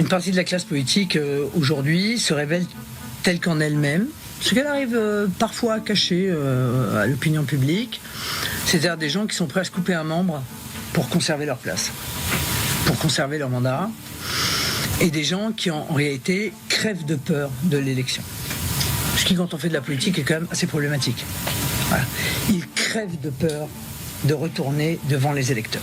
Une partie de la classe politique aujourd'hui se révèle telle qu'en elle-même, ce qu'elle arrive parfois à cacher à l'opinion publique, c'est-à-dire des gens qui sont prêts à se couper un membre pour conserver leur place, pour conserver leur mandat, et des gens qui en réalité crèvent de peur de l'élection. Ce qui, quand on fait de la politique, est quand même assez problématique. Voilà. Ils crèvent de peur de retourner devant les électeurs.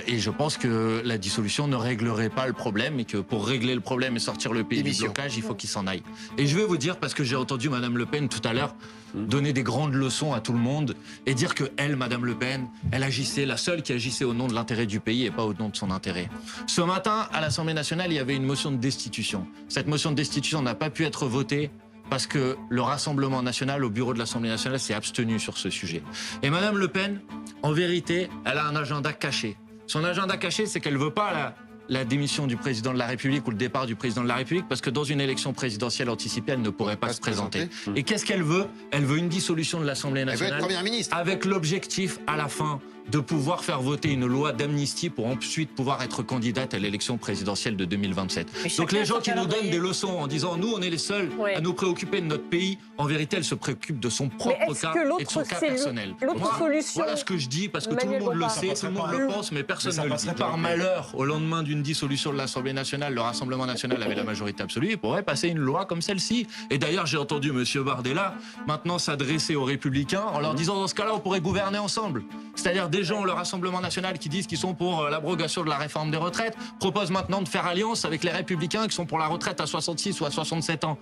Et je pense que la dissolution ne réglerait pas le problème et que pour régler le problème et sortir le pays du blocage, il faut qu'il s'en aille. Et je vais vous dire, parce que j'ai entendu Madame Le Pen tout à l'heure donner des grandes leçons à tout le monde et dire que elle, Madame Le Pen, elle agissait, la seule qui agissait au nom de l'intérêt du pays et pas au nom de son intérêt. Ce matin, à l'Assemblée nationale, il y avait une motion de destitution. Cette motion de destitution n'a pas pu être votée parce que le Rassemblement national, au bureau de l'Assemblée nationale, s'est abstenu sur ce sujet. Et Madame Le Pen, en vérité, elle a un agenda caché. Son agenda caché, c'est qu'elle ne veut pas la démission du président de la République ou le départ du président de la République parce que dans une élection présidentielle anticipée, elle ne pourrait pas se présenter. Et qu'est-ce qu'elle veut? Elle veut une dissolution de l'Assemblée nationale avec l'objectif, à la fin, de pouvoir faire voter une loi d'amnistie pour ensuite pouvoir être candidate à l'élection présidentielle de 2027. Donc les gens qui nous donnent des leçons en disant « nous, on est les seuls à nous préoccuper de notre pays », en vérité, elle se préoccupe de son propre cas et de son cas personnel. Voilà ce que je dis, parce que tout le monde le sait, tout le monde le pense, mais personne ne le dit. Par malheur, au lendemain d'une dissolution de l'Assemblée nationale, le Rassemblement national avait la majorité absolue, il pourrait passer une loi comme celle-ci. Et d'ailleurs, j'ai entendu M. Bardella maintenant s'adresser aux Républicains en leur disant « dans ce cas-là, on pourrait gouverner ensemble ». C'est-à-dire des gens, le Rassemblement national, qui disent qu'ils sont pour l'abrogation de la réforme des retraites, proposent maintenant de faire alliance avec les Républicains qui sont pour la retraite à 66 ou à 67 ans.